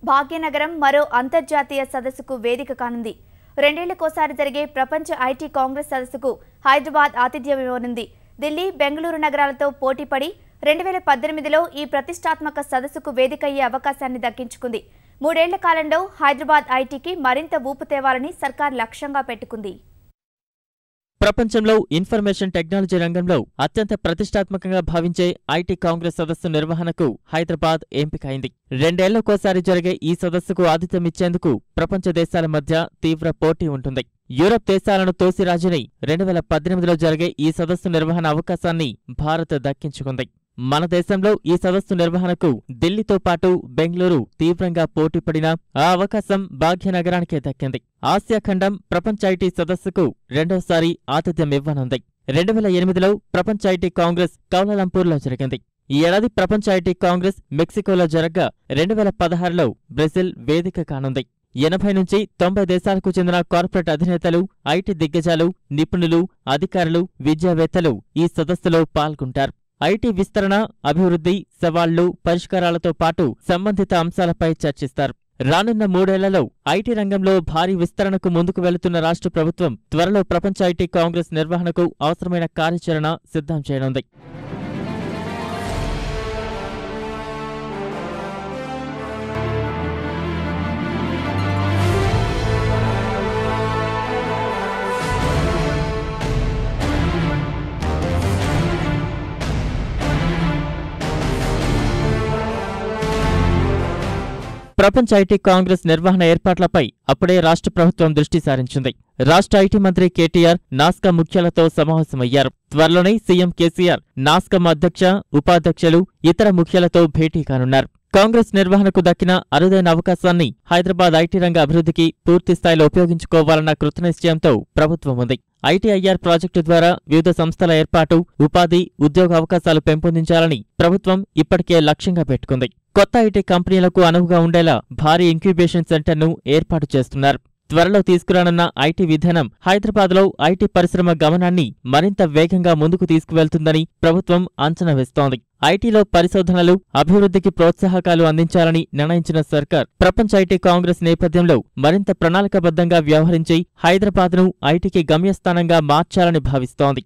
భాగ్యనగరం మరో అంతర్జాతీయ సదస్సుకు వేదిక కానుంది. 2 ఏళ్లకోసారి జరిగే ప్రపంచ ఐటీ కాంగ్రెస్ సదస్సుకు హైదరాబాద్ ఆతిథ్యం ఇవ్వనుంది. ఢిల్లీ, బెంగళూరు నగరాలతో పోటీపడి 2018లో ఈ ప్రతిష్టాత్మక సదస్సుకు వేదికయ్యే అవకాశాన్ని దక్కించుకుంది. 3 ఏళ్ల కాలంలో హైదరాబాద్ ఐటీకి మరింత ఊపు తేవాలని సర్కార్ లక్ష్యంగా పెట్టుకుంది. ప్రపంచంలో ఇన్ఫర్మేషన్ టెక్నాలజీ రంగంలో అత్యంత ప్రతిష్టాత్మకంగా భావించే ఐటీ కాంగ్రెస్ సదస్సు నిర్వహణకు హైదరాబాద్ ఎంపికైంది. 2 ఏళ్లకోసారి జరిగే ఈ సదస్సుకు ఆతిథ్యమిచ్చేందుకు ప్రపంచ దేశాల మధ్య తీవ్ర పోటీ ఉంటుంది. యూరప్ దేశాలను తోసిరాజని 2018లో జరిగే ఈ సదస్సు నిర్వహణ అవకాశాన్ని భారత్ దక్కించుకుంది. మన దేశంలో ఈ సదస్సు నిర్వహణకు ఢిల్లీతో పాటు బెంగళూరు తీవ్రంగా పోటీపడినా ఆ అవకాశం భాగ్యనగరానికే దక్కింది. ఆసియా ఖండం ప్రపంచ ఐటీ సదస్సుకు రెండోసారి ఆతిథ్యం ఇవ్వనుంది. 2008లో ప్రపంచ ఐటీ కాంగ్రెస్ కౌలాలంపూర్లో జరిగింది. ఈ ఏడాది ప్రపంచ ఐటీ కాంగ్రెస్ మెక్సికోలో జరగ్గా 2016లో బ్రెజిల్ వేదిక కానుంది. 80 నుంచి 90 దేశాలకు చెందిన కార్పొరేట్ అధినేతలు, ఐటీ దిగ్గజాలు, నిపుణులు, అధికారులు, విద్యావేత్తలు ఈ సదస్సులో పాల్గొంటారు. ఐటీ విస్తరణ, అభివృద్ధి, సవాళ్లు, పరిష్కారాలతో పాటు సంబంధిత అంశాలపై చర్చిస్తారు. రానున్న 3 ఏళ్లలో ఐటీ రంగంలో భారీ విస్తరణకు ముందుకు వెళుతున్న రాష్ట్ర ప్రభుత్వం త్వరలో ప్రపంచ ఐటీ కాంగ్రెస్ నిర్వహణకు అవసరమైన కార్యాచరణ సిద్ధం చేయనుంది. ప్రపంచ ఐటీ కాంగ్రెస్ నిర్వహణ ఏర్పాట్లపై అప్పుడే రాష్ట్ర ప్రభుత్వం దృష్టి సారించింది. రాష్ట్ర ఐటీ మంత్రి కేటీఆర్ నాస్కామ్ ముఖ్యులతో సమావేశమయ్యారు. త్వరలోనే సీఎం కేసీఆర్ నాస్కామ్ అధ్యక్ష, ఉపాధ్యక్షులు, ఇతర ముఖ్యులతో భేటీ కానున్నారు. కాంగ్రెస్ నిర్వహణకు దక్కిన అరుదైన అవకాశాన్ని హైదరాబాద్ ఐటీ రంగ అభివృద్ధికి పూర్తిస్థాయిలో ఉపయోగించుకోవాలన్న కృతనిశ్చయంతో ప్రభుత్వం ఉంది. ఐటీఐఆర్ ప్రాజెక్టు ద్వారా వివిధ సంస్థల ఏర్పాటు, ఉపాధి, ఉద్యోగ అవకాశాలు పెంపొందించాలని ప్రభుత్వం ఇప్పటికే లక్ష్యంగా పెట్టుకుంది. కొత్త ఐటీ కంపెనీలకు అనువుగా ఉండేలా భారీ ఇంక్యుబేషన్ సెంటర్ను ఏర్పాటు చేస్తున్నారు. త్వరలో తీసుకురానున్న ఐటీ విధానం హైదరాబాద్లో ఐటీ పరిశ్రమ గమనాన్ని మరింత వేగంగా ముందుకు తీసుకువెళ్తుందని ప్రభుత్వం అంచనా వేస్తోంది. ఐటీలో పరిశోధనలు, అభివృద్ధికి ప్రోత్సాహకాలు అందించాలని నిర్ణయించిన సర్కార్ ప్రపంచ ఐటీ కాంగ్రెస్ నేపథ్యంలో మరింత ప్రణాళికాబద్ధంగా వ్యవహరించి హైదరాబాద్ను ఐటీకి గమ్యస్థానంగా మార్చాలని భావిస్తోంది.